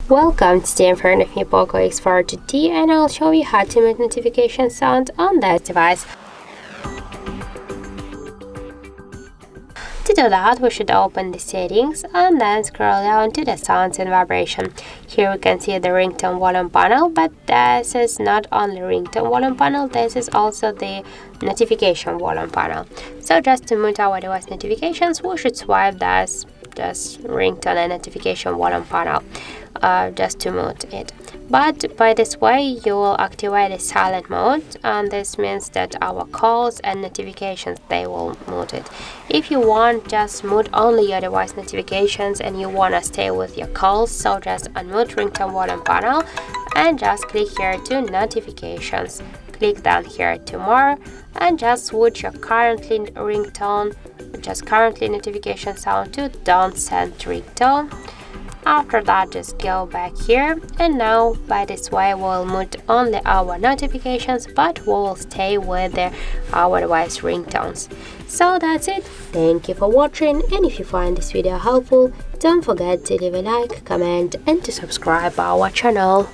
Welcome, today in front of me POCO X4 and I'll show you how to mute notification sound on this device. To do that, we should open the settings and then scroll down to the sounds and vibration. Here we can see the ringtone volume panel, but this is not only ringtone volume panel, this is also the notification volume panel. So just to mute our device notifications, we should swipe this ringtone and notification volume panel just to mute it. But by this way you will activate the silent mode, and this means that our calls and notifications, they will mute it. If you want, just mute only your device notifications and you want to stay with your calls, so just unmute ringtone volume panel and just click here to notifications. Click down here to more and just switch your currently ringtone, just currently notification sound, to don't send ringtone. After that, just go back here, and now by this way we'll mute only our notifications, but we will stay with our device ringtones. So that's it. Thank you for watching, and if you find this video helpful, don't forget to leave a like, comment and to subscribe our channel.